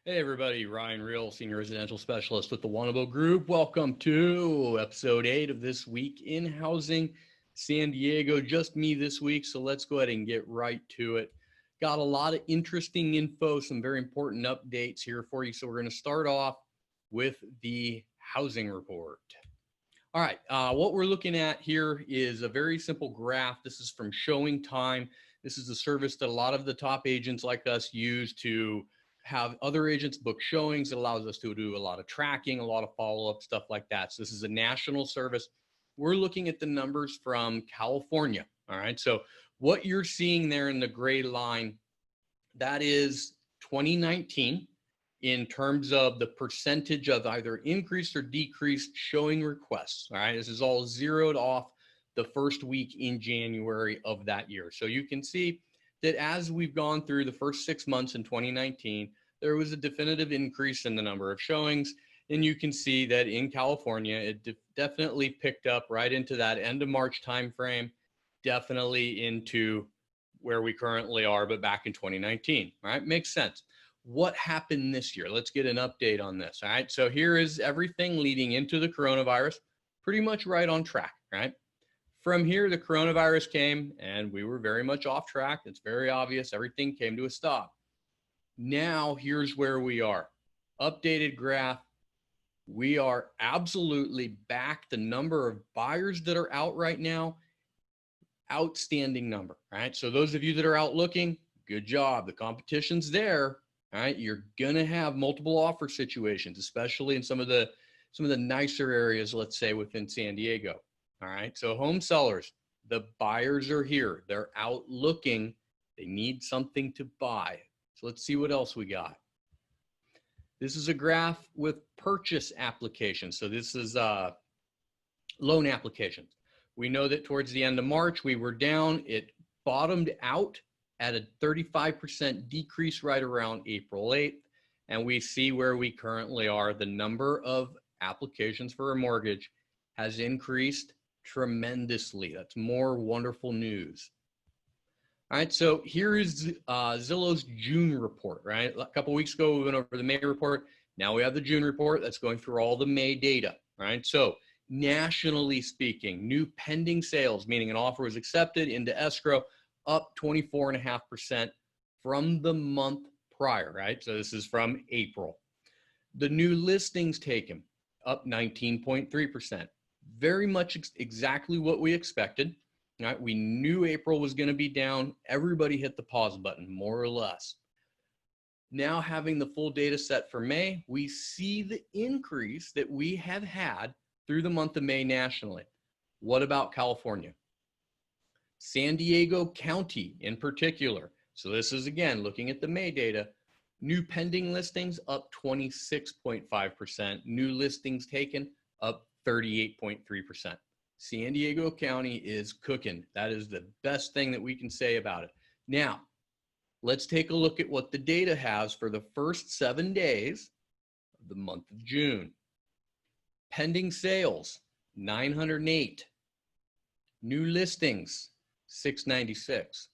Hey everybody, Ryan Riell, Senior Residential Specialist with the Wannebo Group. Welcome to episode 8 of This Week in Housing San Diego. Just me this week, so let's go ahead and get right to it. Got a lot of interesting info, some very important updates here for you. So we're going to start off with the housing report. All right, what we're looking at here is a very simple graph. This is from Showing Time. This is a service that a lot of the top agents like us use to have other agents book showings. It allows us to do a lot of tracking, a lot of follow-up, stuff like that. So this is a national service. We're looking at the numbers from California. All right, so what you're seeing there in the gray line, that is 2019 in terms of the percentage of either increased or decreased showing requests. All right, this is all zeroed off the first week in January of that year. So you can see that as we've gone through the first 6 months in 2019, there was a definitive increase in the number of showings. And you can see that in California, it definitely picked up right into that end of March timeframe, definitely into where we currently are, but back in 2019, right? Makes sense. What happened this year? Let's get an update on this, all right? So here is everything leading into the coronavirus, pretty much right on track, right? From here, the coronavirus came and we were very much off track. It's very obvious. Everything came to a stop. Now, here's where we are. Updated graph. We are absolutely back. The number of buyers that are out right now, outstanding number, right? So those of you that are out looking, good job. The competition's there, right? You're going to have multiple offer situations, especially in some of the nicer areas, let's say within San Diego. All right. So home sellers, the buyers are here. They're out looking. They need something to buy. So let's see what else we got. This is a graph with purchase applications. So this is loan applications. We know that towards the end of March, we were down. It bottomed out at a 35% decrease right around April 8th. And we see where we currently are. The number of applications for a mortgage has increased tremendously. That's more wonderful news. All right, so here is Zillow's June report, right? A couple weeks ago, we went over the May report. Now we have the June report that's going through all the May data, right? So nationally speaking, new pending sales, meaning an offer was accepted into escrow, up 24.5% from the month prior, right? So this is from April. The new listings taken, up 19.3%. Very much exactly what we expected. Right? We knew April was going to be down. Everybody hit the pause button, more or less. Now having the full data set for May, we see the increase that we have had through the month of May nationally. What about California? San Diego County in particular. So this is, again, looking at the May data. New pending listings up 26.5%. New listings taken up 38.3%. San Diego County is cooking. That is the best thing that we can say about it. Now, let's take a look at what the data has for the first 7 days of the month of June. Pending sales, 908. New listings, 696.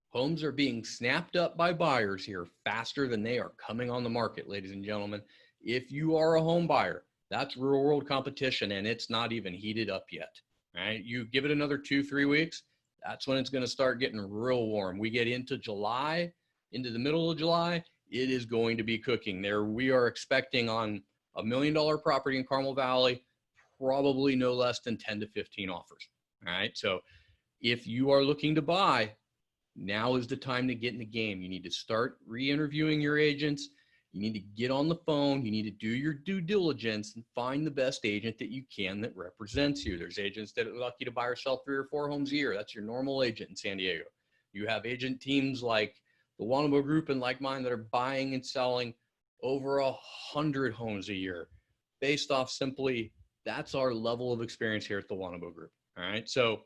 Homes are being snapped up by buyers here faster than they are coming on the market, ladies and gentlemen. If you are a home buyer, that's real world competition, and it's not even heated up yet. Right? You give it another 2-3 weeks, that's when it's going to start getting real warm. We get into July, into the middle of July, it is going to be cooking. There, we are expecting on $1 million property in Carmel Valley, probably no less than 10 to 15 offers. All right. So if you are looking to buy, now is the time to get in the game. You need to start re-interviewing your agents. You need to get on the phone. You need to do your due diligence and find the best agent that you can that represents you. There's agents that are lucky to buy or sell 3 or 4 homes a year. That's your normal agent in San Diego. You have agent teams like the Wannebo Group and like mine that are buying and selling over 100 homes a year based off simply that's our level of experience here at the Wannebo Group. All right. So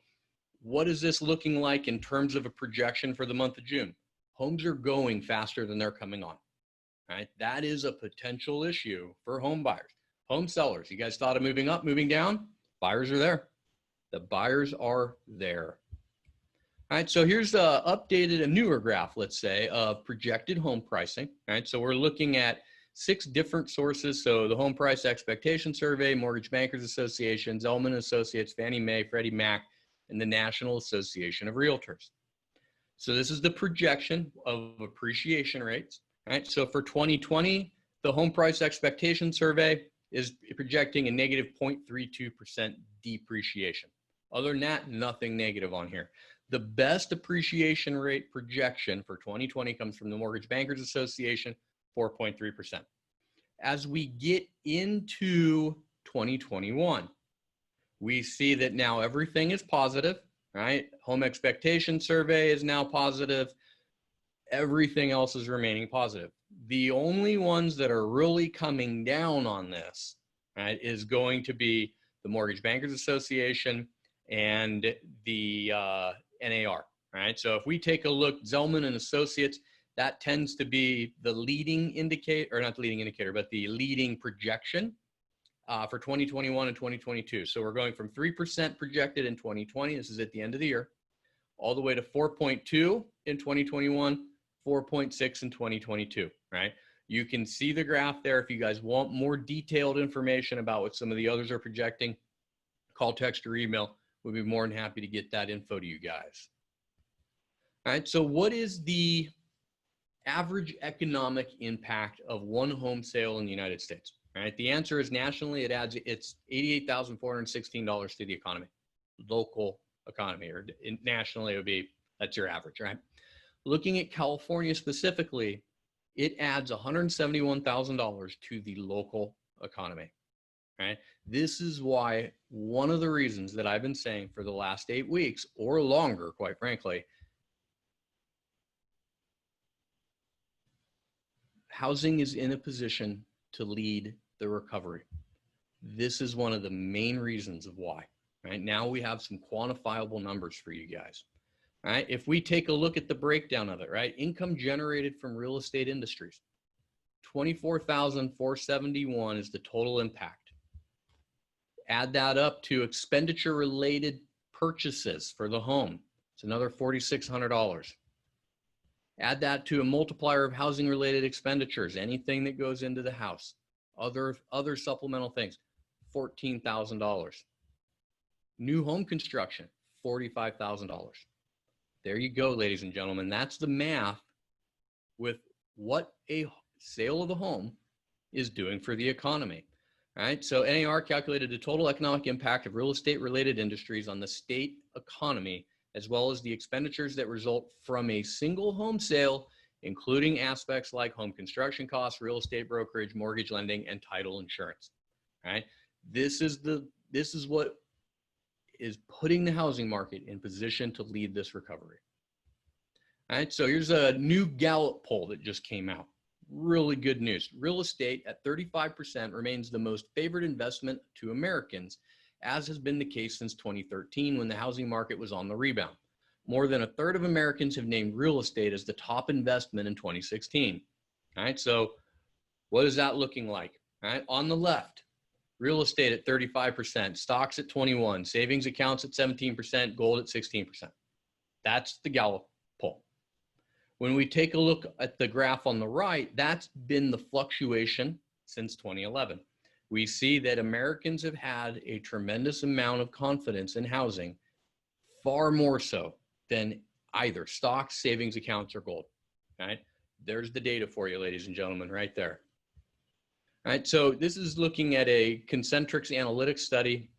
what is this looking like in terms of a projection for the month of June? Homes are going faster than they're coming on. Right? That is a potential issue for home buyers. Home sellers, you guys thought of moving up, moving down? Buyers are there. The buyers are there. All right, so here's a newer graph, let's say, of projected home pricing. All right, so we're looking at 6 different sources. So the Home Price Expectation Survey, Mortgage Bankers Association, Zelman Associates, Fannie Mae, Freddie Mac, and the National Association of Realtors. So this is the projection of appreciation rates, right? So for 2020, the Home Price Expectation Survey is projecting a negative 0.32% depreciation. Other than that, nothing negative on here. The best appreciation rate projection for 2020 comes from the Mortgage Bankers Association, 4.3%. As we get into 2021, we see that now everything is positive, right? Home expectation survey is now positive. Everything else is remaining positive. The only ones that are really coming down on this, right, is going to be the Mortgage Bankers Association and the NAR, right? So if we take a look, Zelman and Associates, that tends to be the leading indicator, or not the leading indicator, but the leading projection for 2021 and 2022. So we're going from 3% projected in 2020, this is at the end of the year, all the way to 4.2 in 2021, 4.6 in 2022, right? You can see the graph there. If you guys want more detailed information about what some of the others are projecting, call, text, or email. We'd be more than happy to get that info to you guys. All right, so what is the average economic impact of one home sale in the United States? All right, the answer is nationally, it's $88,416 to the economy, local economy, or nationally it would be, that's your average, right? Looking at California specifically, it adds $171,000 to the local economy, right? This is why one of the reasons that I've been saying for the last 8 weeks or longer, quite frankly, housing is in a position to lead the recovery. This is one of the main reasons of why, right? Now we have some quantifiable numbers for you guys, right? If we take a look at the breakdown of it, right? Income generated from real estate industries, 24,471 is the total impact. Add that up to expenditure related purchases for the home. It's another $4,600. Add that to a multiplier of housing related expenditures, anything that goes into the house, other supplemental things, $14,000. New home construction, $45,000. There you go, ladies and gentlemen. That's the math with what a sale of a home is doing for the economy. All right, so NAR calculated the total economic impact of real estate related industries on the state economy, as well as the expenditures that result from a single home sale, including aspects like home construction costs, real estate brokerage, mortgage lending, and title insurance. All right, this is what is putting the housing market in position to lead this recovery. All right, so here's a new Gallup poll that just came out. Really good news. Real estate at 35% remains the most favored investment to Americans, as has been the case since 2013 when the housing market was on the rebound. More than a third of Americans have named real estate as the top investment in 2016. All right, so what is that looking like? All right, on the left, real estate at 35%, stocks at 21%, savings accounts at 17%, gold at 16%. That's the Gallup poll. When we take a look at the graph on the right, that's been the fluctuation since 2011. We see that Americans have had a tremendous amount of confidence in housing, far more so than either stocks, savings accounts, or gold. Right? There's the data for you, ladies and gentlemen, right there. All right, so this is looking at a Concentrix analytics study,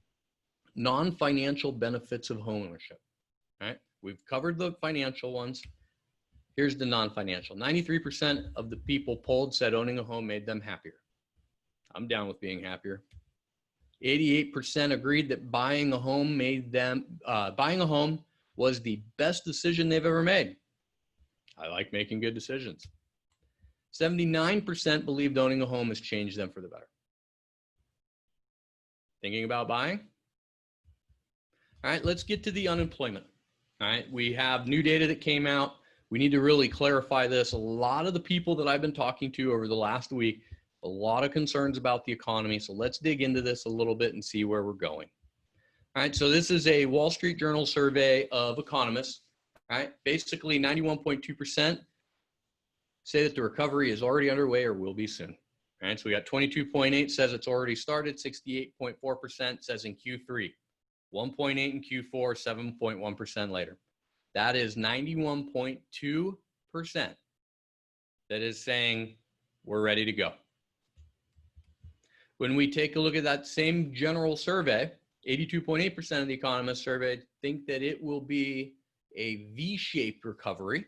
non-financial benefits of homeownership. All right, we've covered the financial ones. Here's the non-financial. 93% of the people polled said owning a home made them happier. I'm down with being happier. 88% agreed that buying a home was the best decision they've ever made. I like making good decisions. 79% believed owning a home has changed them for the better. Thinking about buying? All right, let's get to the unemployment. All right, we have new data that came out. We need to really clarify this. A lot of the people that I've been talking to over the last week, a lot of concerns about the economy. So let's dig into this a little bit and see where we're going. All right, so this is a Wall Street Journal survey of economists. All right, basically 91.2% say that the recovery is already underway or will be soon. All right, so we got 22.8 says it's already started, 68.4% says in Q3, 1.8 in Q4, 7.1% later. That is 91.2% that is saying we're ready to go. When we take a look at that same general survey, 82.8% of the economists surveyed think that it will be a V-shaped recovery,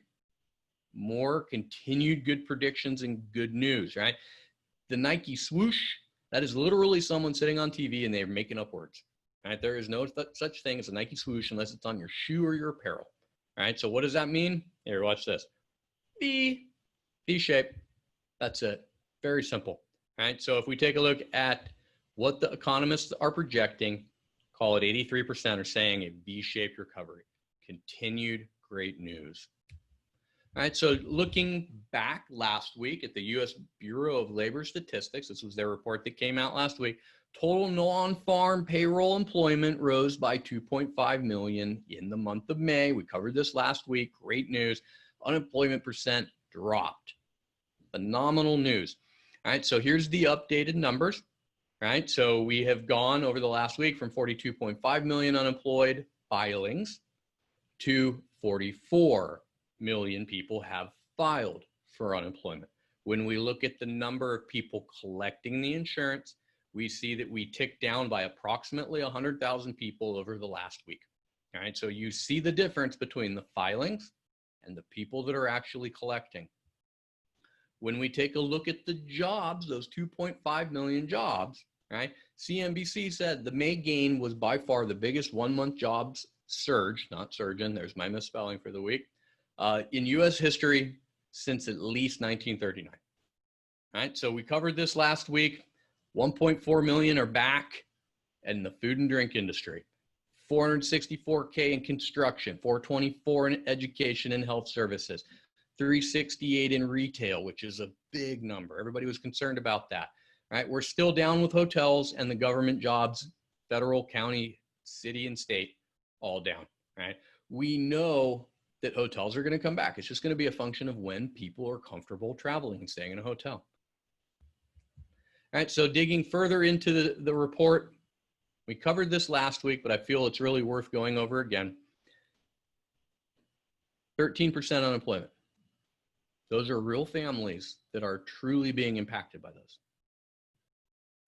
more continued good predictions and good news, right? The Nike swoosh, that is literally someone sitting on TV and they're making up words, right? There is no such thing as a Nike swoosh unless it's on your shoe or your apparel, right? So what does that mean? Here, watch this. V-shape. That's it. Very simple, right? So if we take a look at what the economists are projecting, call it 83% are saying a V-shaped recovery. Continued great news. All right, so looking back last week at the U.S. Bureau of Labor Statistics, this was their report that came out last week, total non-farm payroll employment rose by 2.5 million in the month of May. We covered this last week, great news. Unemployment percent dropped. Phenomenal news. All right, so here's the updated numbers. All right, so we have gone over the last week from 42.5 million unemployed filings to 44 million people have filed for unemployment. When we look at the number of people collecting the insurance, we see that we ticked down by approximately 100,000 people over the last week. All right, so you see the difference between the filings and the people that are actually collecting. When we take a look at the jobs, those 2.5 million jobs, right? CNBC said the May gain was by far the biggest one-month jobs surge, not surgeon, there's my misspelling for the week, in U.S. history since at least 1939. All right, so we covered this last week. 1.4 million are back in the food and drink industry. 464K in construction, 424 in education and health services, 368 in retail, which is a big number. Everybody was concerned about that. All right, we're still down with hotels and the government jobs, federal, county, city, and state, all down. Right? We know that hotels are going to come back. It's just going to be a function of when people are comfortable traveling and staying in a hotel. All right, so digging further into the report, we covered this last week, but I feel it's really worth going over again. 13% unemployment. Those are real families that are truly being impacted by this.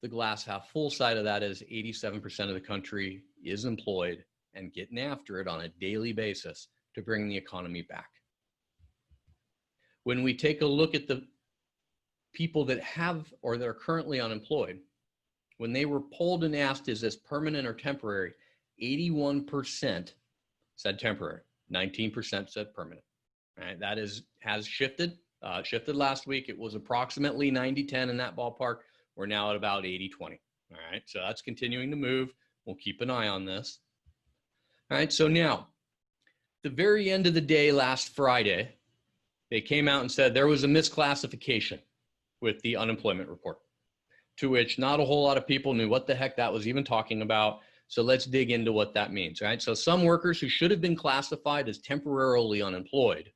The glass half full side of that is 87% of the country is employed and getting after it on a daily basis to bring the economy back. When we take a look at the people that have or that are currently unemployed, when they were polled and asked, is this permanent or temporary, 81% said temporary, 19% said permanent. Right? That has shifted. Shifted last week. It was approximately 90-10 in that ballpark. We're now at about 80-20. All right, so that's continuing to move. We'll keep an eye on this. All right, so now, the very end of the day last Friday, they came out and said there was a misclassification with the unemployment report, to which not a whole lot of people knew what the heck that was even talking about. So let's dig into what that means, right? So some workers who should have been classified as temporarily unemployed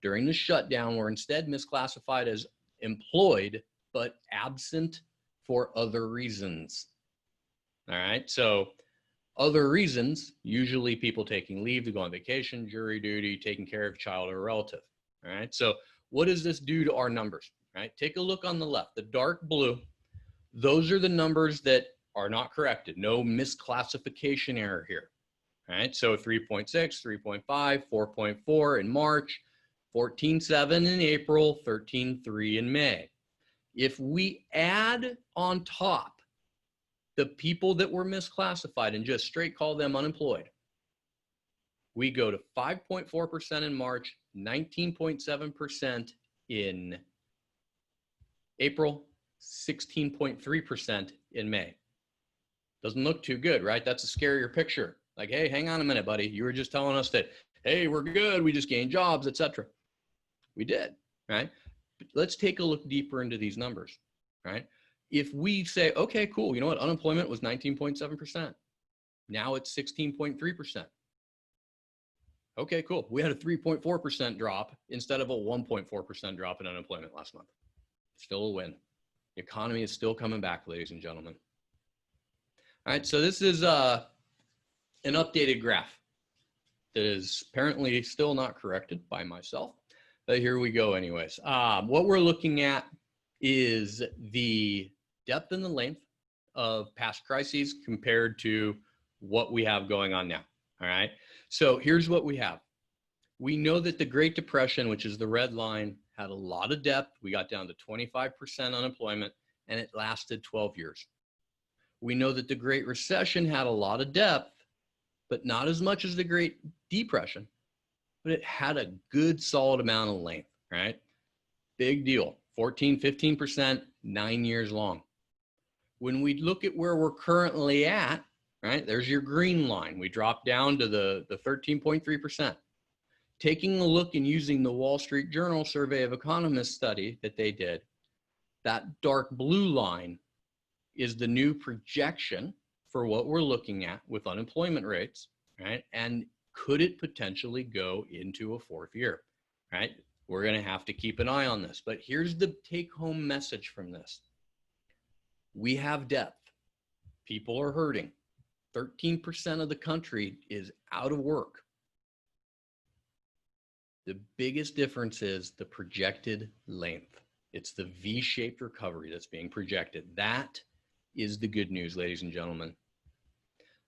during the shutdown were instead misclassified as employed, but absent for other reasons. All right, so other reasons, usually people taking leave to go on vacation, jury duty, taking care of a child or a relative. All right, so what does this do to our numbers? All right, take a look on the left, the dark blue. Those are the numbers that are not corrected. No misclassification error here. All right, so 3.6, 3.5, 4.4 in March, 14.7 in April, 13.3 in May. If we add on top the people that were misclassified and just straight call them unemployed, we go to 5.4% in March, 19.7% in April, 16.3% in May. Doesn't look too good, right? That's a scarier picture. Like, hey, hang on a minute, buddy. You were just telling us that, hey, we're good. We just gained jobs, etc. We did, right? But let's take a look deeper into these numbers, right? If we say, okay, cool. You know what? Unemployment was 19.7%. Now it's 16.3%. Okay, cool. We had a 3.4% drop instead of a 1.4% drop in unemployment last month. Still a win. The economy is still coming back, ladies and gentlemen. All right, so this is an updated graph that is apparently still not corrected by myself, but here we go anyways. What we're looking at is the depth and the length of past crises compared to what we have going on now. All right, so here's what we have. We know that the Great Depression, which is the red line, had a lot of depth. We got down to 25% unemployment, and it lasted 12 years. We know that the Great Recession had a lot of depth, but not as much as the Great Depression, but it had a good solid amount of length, right? Big deal, 14, 15%, 9 years long. When we look at where we're currently at, right, there's your green line. We dropped down to the 13.3%. Taking a look and using the Wall Street Journal Survey of Economists study that they did, that dark blue line is the new projection for what we're looking at with unemployment rates, right? And could it potentially go into a fourth year, right? We're going to have to keep an eye on this. But here's the take-home message from this. We have depth. People are hurting. 13% of the country is out of work. The biggest difference is the projected length. It's the V-shaped recovery that's being projected. That is the good news, ladies and gentlemen.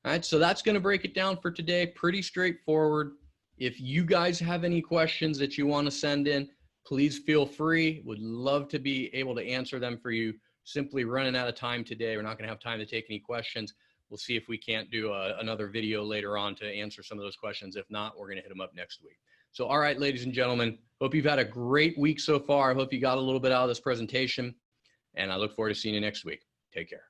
All right, so that's going to break it down for today. Pretty straightforward. If you guys have any questions that you want to send in, please feel free. Would love to be able to answer them for you. Simply running out of time today. We're not going to have time to take any questions. We'll see if we can't do another video later on to answer some of those questions. If not, we're going to hit them up next week. So, all right, ladies and gentlemen, hope you've had a great week so far. I hope you got a little bit out of this presentation, and I look forward to seeing you next week. Take care.